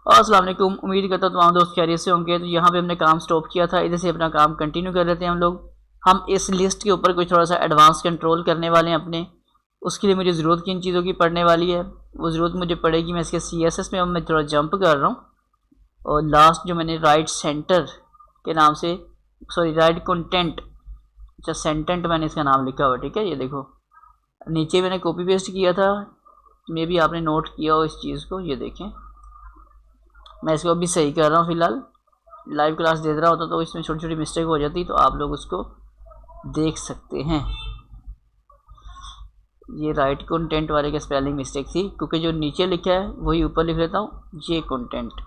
अस्सलाम वालेकुम, उम्मीद करता हूँ तमाम दोस्त खैरियत से होंगे। तो यहाँ पे हमने काम स्टॉप किया था, इधर से अपना काम कंटिन्यू कर लेते हैं हम लोग। हम इस लिस्ट के ऊपर कुछ थोड़ा सा एडवांस कंट्रोल करने वाले हैं अपने। उसके लिए मुझे ज़रूरत किन चीज़ों की पड़ने वाली है, वो ज़रूरत मुझे पड़ेगी। मैं इसके CSS में अब मैं थोड़ा जंप कर रहा हूँ, और लास्ट जो मैंने राइट सेंटर के नाम से, सॉरी राइट कंटेंट, अच्छा सेंटेंट मैंने इसका नाम लिखा हुआ, ठीक है। ये देखो नीचे मैंने कॉपी पेस्ट किया था, मे भी आपने नोट किया हो इस चीज़ को। ये देखें, मैं इसको अभी सही कर रहा हूँ। फ़िलहाल लाइव क्लास दे रहा होता तो इसमें छोटी छोटी मिस्टेक हो जाती, तो आप लोग उसको देख सकते हैं। ये राइट कंटेंट वाले का स्पेलिंग मिस्टेक थी, क्योंकि जो नीचे लिखा है वही ऊपर लिख लेता हूँ, ये कंटेंट।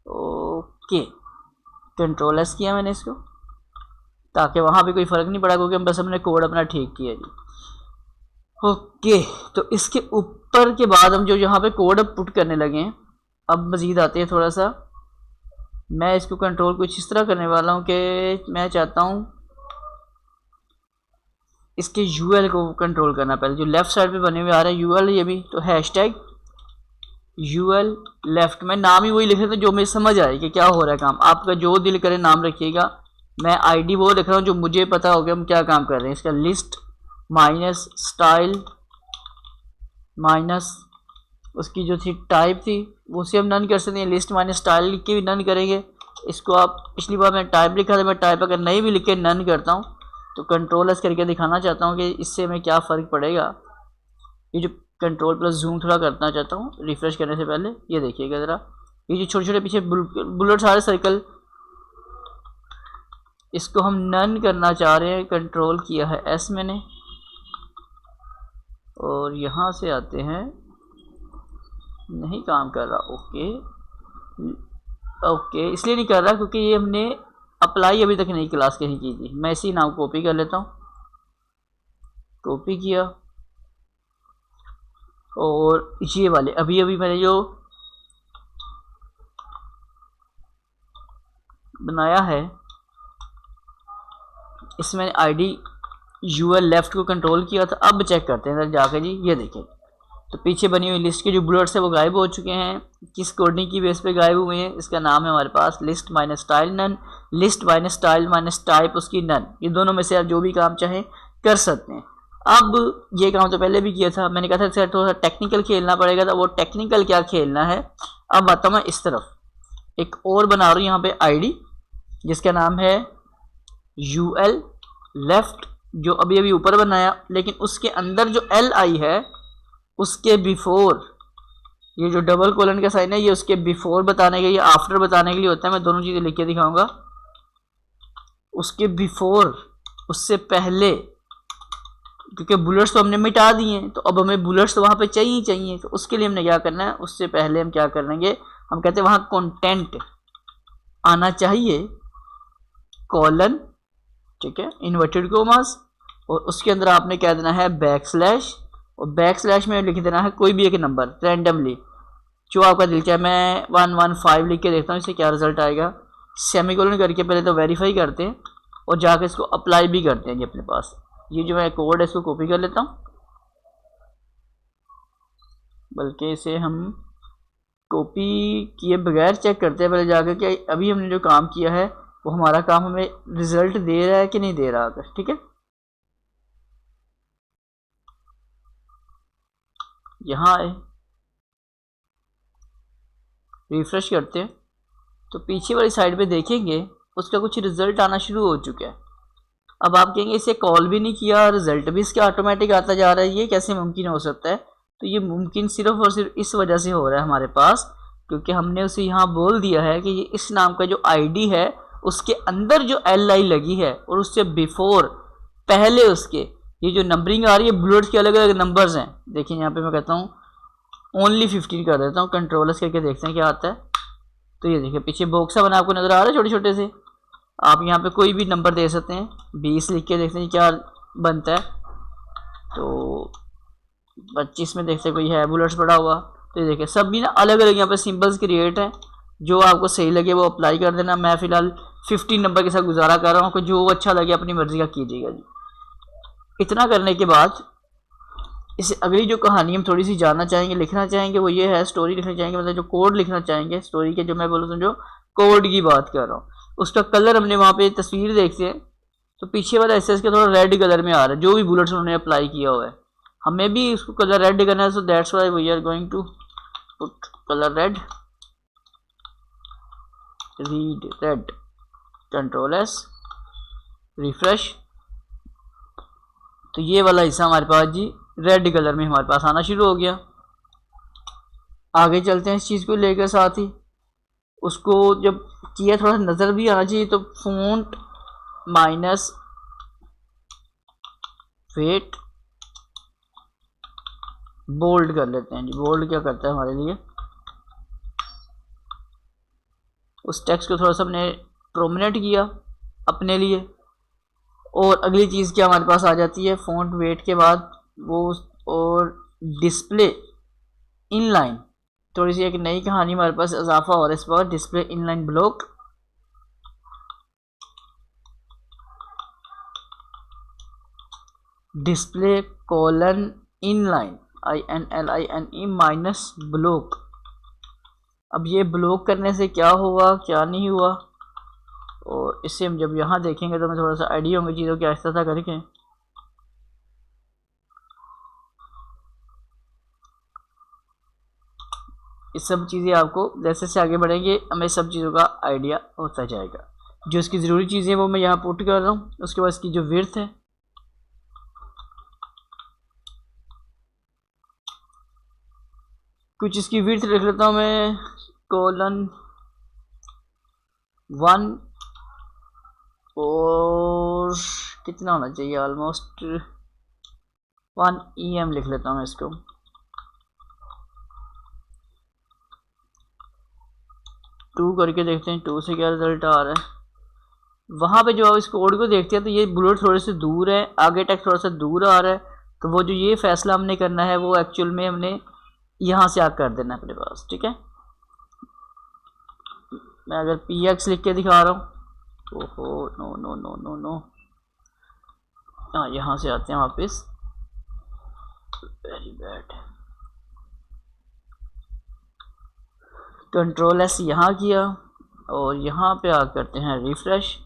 ओके, कंट्रोल एस किया मैंने इसको, ताकि वहाँ भी कोई फ़र्क नहीं पड़ा, क्योंकि हम बस हमने कोड अपना ठीक किया जी। ओके, तो इसके ऊपर के बाद हम जो यहाँ पे कोड अब पुट करने लगे हैं, अब मज़ीद आते हैं थोड़ा सा। मैं इसको कंट्रोल कुछ इस तरह करने वाला हूँ कि मैं चाहता हूँ इसके UL को कंट्रोल करना। पहले जो लेफ़्ट साइड पे बने हुए आ रहे हैं UL, ये भी तो हैशटैग UL लेफ़्ट, मैं नाम ही वही लिख रहा था जो मुझे समझ आए कि क्या हो रहा है काम। आपका जो दिल करे नाम रखिएगा, मैं ID वो लिख रहा हूँ जो मुझे पता हो गया हम क्या काम कर रहे हैं। इसका लिस्ट माइनस स्टाइल माइनस उसकी जो थी टाइप थी वो से हम नन कर सकते हैं। लिस्ट माइनस स्टाइल लिख के भी नन करेंगे इसको। आप पिछली बार मैं टाइप लिखा था, मैं टाइप अगर नहीं भी लिख के नन करता हूँ तो कंट्रोल एस करके दिखाना चाहता हूँ कि इससे हमें क्या फ़र्क पड़ेगा। ये जो कंट्रोल प्लस जूम थोड़ा करना चाहता हूँ रिफ़्रेश करने से पहले, ये देखिएगा ज़रा, ये जो छोटे छोटे पीछे बुलेट सारे सर्कल, इसको हम नन करना चाह रहे हैं। कंट्रोल किया है एस मैंने, और यहाँ से आते हैं, नहीं काम कर रहा। ओके, इसलिए नहीं कर रहा क्योंकि ये हमने अप्लाई अभी तक नहीं क्लास कहीं की थी। मैं इसी नाम कॉपी कर लेता हूँ, कॉपी किया, और ये वाले अभी अभी मैंने जो बनाया है इसमें ID UL लेफ़्ट को कंट्रोल किया था। अब चेक करते हैं जाकर जी, ये देखें तो पीछे बनी हुई लिस्ट के जो बुलेट्स है वो गायब हो चुके हैं। किस कोडिंग की बेस पे गायब हुए हैं, इसका नाम है हमारे पास list minus style none, list minus style minus type उसकी नन। ये दोनों में से आप जो भी काम चाहें कर सकते हैं। अब ये काम तो पहले भी किया था, मैंने कहा था सर थोड़ा सा टेक्निकल खेलना पड़ेगा, था वो टेक्निकल क्या खेलना है। अब आता हूँ मैं इस तरफ, एक और बना रहा हूँ यहाँ पे ID जिसका नाम है UL लेफ़्ट, जो अभी अभी ऊपर बनाया, लेकिन उसके अंदर जो LI है उसके बिफोर, ये जो डबल कोलन का साइन है ये उसके बिफोर बताने के लिए, आफ्टर बताने के लिए होता है। मैं दोनों चीज़ें लिख के दिखाऊंगा। उसके बिफोर, उससे पहले, क्योंकि बुलेट्स तो हमने मिटा दिए हैं तो अब हमें बुलेट्स तो वहाँ पे चाहिए। तो उसके लिए हमने क्या करना है, उससे पहले हम क्या करेंगे, हम कहते हैं वहाँ कंटेंट आना चाहिए कॉलन, ठीक है, इन्वर्टेड कोमास, और उसके अंदर आपने क्या देना है बैकस्लैश, और बैकस्लैश में लिख देना है कोई भी एक नंबर रैंडमली जो आपका दिल चाहे। मैं 115 लिख के देखता हूँ इससे क्या रिजल्ट आएगा। सेमीकोलन करके पहले तो वेरीफाई करते हैं और जाकर इसको अप्लाई भी करते हैं जी अपने पास। ये जो मैं कोड है इसको कॉपी कर लेता हूँ, बल्कि इसे हम कॉपी किए बगैर चेक करते हैं पहले जाकर कि अभी हमने जो काम किया है वो हमारा काम हमें रिजल्ट दे रहा है कि नहीं दे रहा है, ठीक है। यहाँ आए, रिफ्रेश करते हैं तो पीछे वाली साइड पे देखेंगे उसका कुछ रिजल्ट आना शुरू हो चुका है। अब आप कहेंगे इसे कॉल भी नहीं किया रिजल्ट भी इसका ऑटोमेटिक आता जा रहा है, ये कैसे मुमकिन हो सकता है। तो ये मुमकिन सिर्फ और सिर्फ इस वजह से हो रहा है हमारे पास, क्योंकि हमने उसे यहाँ बोल दिया है कि ये इस नाम का जो ID है उसके अंदर जो LI लगी है और उससे बिफोर पहले उसके ये जो नंबरिंग आ रही है, बुलेट्स के अलग अलग नंबर्स हैं। देखिए यहाँ पे मैं कहता हूँ ओनली 15 कर देता हूँ, कंट्रोलर्स करके देखते हैं क्या आता है। तो ये देखिए पीछे बॉक्सा बना आपको नज़र आ रहा है छोटे छोटे से, आप यहाँ पे कोई भी नंबर दे सकते हैं। 20 लिख के देखते हैं क्या बनता है, तो 25 में देखते हैं कोई है बुलेट्स पड़ा हुआ। तो ये देखिए सब भी ना अलग अलग यहाँ पे सिंबल्स क्रिएट हैं, जो आपको सही लगे वो अप्लाई कर देना। मैं फ़िलहाल 15 नंबर के साथ गुजारा कर रहा हूँ, आपको जो अच्छा लगे अपनी मर्ज़ी का कीजिएगा जी। इतना करने के बाद इससे अगली जो कहानी हम थोड़ी सी जानना चाहेंगे, लिखना चाहेंगे, वो ये है, स्टोरी लिखना चाहेंगे, मतलब जो कोड लिखना चाहेंगे स्टोरी के, जो मैं बोलूँ समझो कोड की बात कर रहा हूँ, उसका कलर हमने वहाँ पे तस्वीर देखते हैं तो पीछे वाला एसएस का थोड़ा रेड कलर में आ रहा है, जो भी बुलेट्स उन्होंने अप्लाई किया हुआ है, हमें भी उसको कलर रेड करना है। So that's why we are going to put colour red, read red, control S, refresh. तो ये वाला हिस्सा हमारे पास जी रेड कलर में हमारे पास आना शुरू हो गया। आगे चलते हैं इस चीज़ को लेकर, साथ ही उसको जब किया थोड़ा सा नज़र भी आना चाहिए, तो फ़ॉन्ट माइनस वेट बोल्ड कर लेते हैं जी। बोल्ड क्या करता है हमारे लिए, उस टेक्स्ट को थोड़ा सा हमने प्रोमिनेंट किया अपने लिए। और अगली चीज़ क्या हमारे पास आ जाती है फ़ॉन्ट वेट के बाद वो, और डिस्प्ले इनलाइन, थोड़ी सी एक नई कहानी हमारे पास इजाफा हो रहा है इस पर, display inline block. Display colon inline INLINE minus block. अब ये ब्लॉक करने से क्या हुआ क्या नहीं हुआ, और इससे हम जब यहाँ देखेंगे तो हमें थोड़ा सा आइडिया होंगे चीज़ों की आहिस्ता सा करके। इस सब चीज़ें आपको जैसे से आगे बढ़ेंगे हमें सब चीज़ों का आइडिया होता जाएगा। जो इसकी ज़रूरी चीज़ें वो मैं यहाँ पुट कर रहा हूँ। उसके बाद इसकी जो विड्थ है, कुछ इसकी विड्थ लिख लेता हूँ मैं, :1, और कितना होना चाहिए, ऑलमोस्ट 1 EM लिख लेता हूँ इसको। टू करके देखते हैं 2 से क्या रिजल्ट आ रहा है। वहाँ पे जो आप इस कोड को देखते हैं तो ये बुलेट थोड़े से दूर है, आगे टेक्स्ट थोड़ा सा दूर आ रहा है, तो वो जो ये फैसला हमने करना है वो एक्चुअल में हमने यहाँ से आकर कर देना है अपने पास। ठीक है, मैं अगर PX लिख के दिखा रहा हूँ, ओहो no no no no no, हाँ यहाँ से आते हैं वापस, वेरी बैड। कंट्रोल S यहाँ किया और यहाँ पे आ करते हैं रिफ्रेश,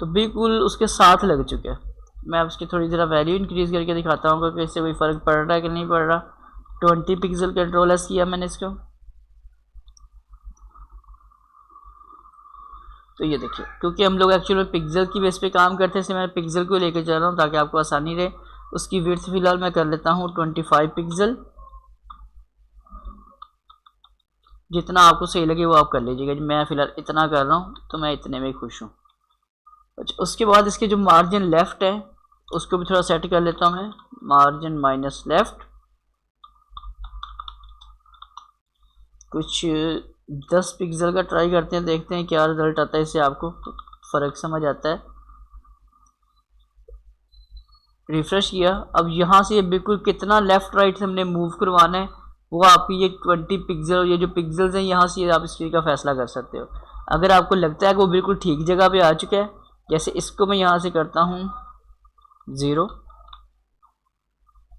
तो बिल्कुल उसके साथ लग चुके हैं। मैं अब इसकी थोड़ी ज़रा वैल्यू इंक्रीज़ करके दिखाता हूँ कि इससे कोई फ़र्क पड़ रहा है कि नहीं पड़ रहा। 20 पिक्सल कंट्रोल S किया मैंने इसको, तो ये देखिए, क्योंकि हम लोग एक्चुअल में पिक्सल की बेस पे काम करते हैं इसलिए मैं पिक्सल को लेकर चल रहा हूँ ताकि आपको आसानी रहे। उसकी विड्थ फ़िलहाल मैं कर लेता हूँ 25 पिक्सल, जितना आपको सही लगे वो आप कर लीजिएगा। मैं फ़िलहाल इतना कर रहा हूँ तो मैं इतने में खुश हूँ। अच्छा, उसके बाद इसके जो मार्जिन लेफ़्ट है उसको भी थोड़ा सेट कर लेता हूँ मैं, मार्जिन माइनस लेफ़्ट, कुछ 10 पिक्सल का ट्राई करते हैं, देखते हैं क्या रिज़ल्ट आता है। इससे आपको फ़र्क समझ आता है। रिफ़्रेश किया, अब यहाँ से बिल्कुल कितना लेफ़्ट राइट से हमने मूव करवाना है वो आपकी ये 20 पिक्सल, ये जो पिक्सल्स हैं यहाँ से आप इस चीज़ का फ़ैसला कर सकते हो। अगर आपको लगता है कि वो बिल्कुल ठीक जगह पे आ चुका है, जैसे इसको मैं यहाँ से करता हूँ 0,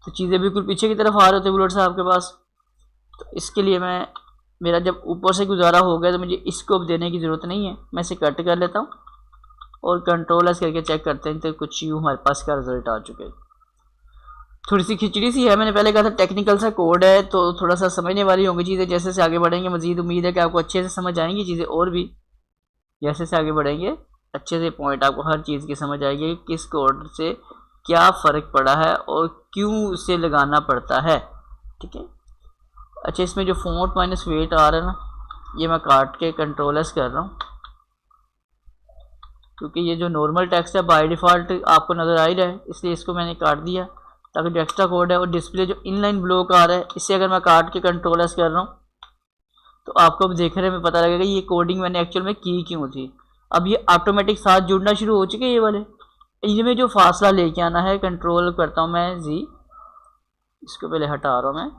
तो चीज़ें बिल्कुल पीछे की तरफ आ रहे होते बुलेट साहब के पास। तो इसके लिए मैं, मेरा जब ऊपर से गुजारा हो गया तो मुझे इसको अब देने की ज़रूरत नहीं है, मैं इसे कट कर लेता हूँ और कंट्रोल एस करके चेक करते हैं तो कुछ यूँ हमारे पास का रिज़ल्ट आ चुके हैं। थोड़ी सी खिचड़ी सी है, मैंने पहले कहा था टेक्निकल सा कोड है तो थोड़ा सा समझने वाली होंगी चीज़ें। जैसे से आगे बढ़ेंगे मज़ीद उम्मीद है कि आपको अच्छे से समझ आएंगी चीज़ें, और भी जैसे से आगे बढ़ेंगे अच्छे से पॉइंट आपको हर चीज़ की समझ आएगी, किस कोड से क्या फ़र्क पड़ा है और क्यों उसे लगाना पड़ता है। ठीक है, अच्छा, इसमें जो फ़ॉन्ट माइनस वेट आ रहा है ना, ये मैं काट के कंट्रोल एस कर रहा हूँ, क्योंकि ये जो नॉर्मल टेक्स्ट है बाय डिफ़ॉल्ट आपको नज़र आ ही रहा है, इसलिए इसको मैंने काट दिया ताकि जो एक्स्ट्रा कोड है। और डिस्प्ले जो इनलाइन ब्लॉक आ रहा है, इससे अगर मैं काट के कंट्रोल एस कर रहा हूँ तो आपको अब देखने में पता लगेगा ये कोडिंग मैंने एक्चुअल में की क्यों थी। अब ये ऑटोमेटिक साथ जुड़ना शुरू हो चुके हैं ये वाले, इनमें जो फासला लेके आना है, कंट्रोल करता हूँ मैं जी, इसको पहले हटा रहा हूँ मैं,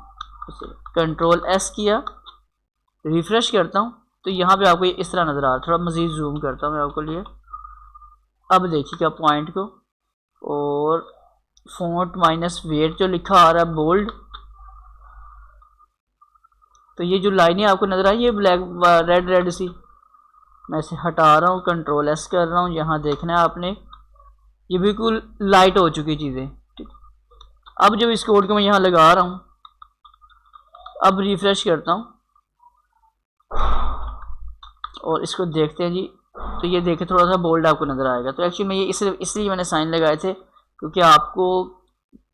इसे कंट्रोल एस किया, रिफ़्रेश करता हूँ तो यहाँ पे आपको ये इस तरह नज़र आ रहा है। थोड़ा मज़ीद जूम करता हूँ मैं आपको लिए, अब देखिएगा पॉइंट को, और फॉन्ट माइनस वेट जो लिखा आ रहा है बोल्ड, तो ये जो लाइनें आपको नज़र आई ये ब्लैक रेड रेड सी, मैं इसे हटा रहा हूँ, कंट्रोल एस कर रहा हूँ। यहाँ देखना है आपने ये बिल्कुल लाइट हो चुकी चीज़ें। ठीक, अब जब इस कोड को मैं यहाँ लगा रहा हूँ, अब रिफ्रेश करता हूँ और इसको देखते हैं जी, तो ये देखें थोड़ा सा बोल्ड आपको नज़र आएगा। तो एक्चुअली मैं ये इसलिए मैंने साइन लगाए थे क्योंकि आपको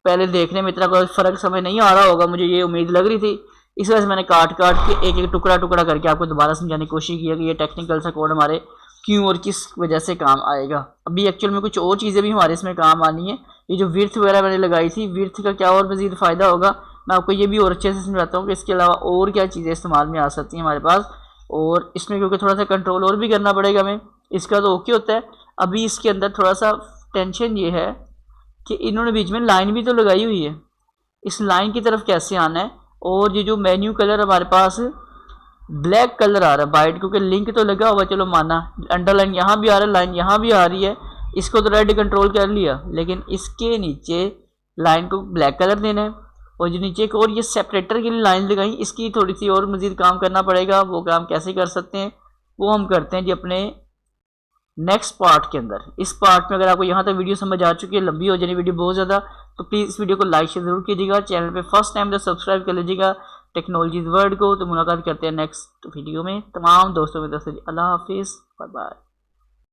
पहले देखने में इतना कोई फ़र्क समझ नहीं आ रहा होगा, मुझे ये उम्मीद लग रही थी। इस वजह से मैंने काट काट के एक एक टुकड़ा टुकड़ा करके आपको दोबारा समझाने की कोशिश की है कि ये टेक्निकल सा कोड हमारे क्यों और किस वजह से काम आएगा। अभी एक्चुअल में कुछ और चीज़ें भी हमारे इसमें काम आनी है। ये जो विर्थ वगैरह मैंने लगाई थी, विर्थ का क्या और मज़ीद फ़ायदा होगा मैं आपको ये भी और अच्छे से समझाता हूँ कि इसके अलावा और क्या चीज़ें इस्तेमाल में आ सकती हैं हमारे पास। और इसमें क्योंकि थोड़ा सा कंट्रोल और भी करना पड़ेगा हमें, इसका तो ओके होता है। अभी इसके अंदर थोड़ा सा टेंशन ये है कि इन्होंने बीच में लाइन भी तो लगाई हुई है, इस लाइन की तरफ कैसे आना है। और ये जो मेन्यू कलर हमारे पास ब्लैक कलर आ रहा है वाइट, क्योंकि लिंक तो लगा हुआ, चलो माना अंडरलाइन यहाँ भी आ रहा है, लाइन यहाँ भी आ रही है, इसको तो रेड कंट्रोल कर लिया, लेकिन इसके नीचे लाइन को ब्लैक कलर देना है। और जो नीचे एक और ये सेपरेटर के लिए लाइन लगाई, इसकी थोड़ी सी और मज़ीद काम करना पड़ेगा। वो काम कैसे कर सकते हैं वो हम करते हैं जी अपने नेक्स्ट पार्ट के अंदर। इस पार्ट में अगर आपको यहाँ तक वीडियो समझ आ चुकी है, लंबी हो जानी वीडियो बहुत ज़्यादा, तो प्लीज़ इस वीडियो को लाइक शेयर ज़रूर कीजिएगा। चैनल पे फर्स्ट टाइम तो सब्सक्राइब कर लीजिएगा टेक्नोलॉजीज़ वर्ल्ड को। तो मुलाकात करते हैं नेक्स्ट वीडियो में। तमाम दोस्तों में अल्लाह हाफिज़, बाय बाय।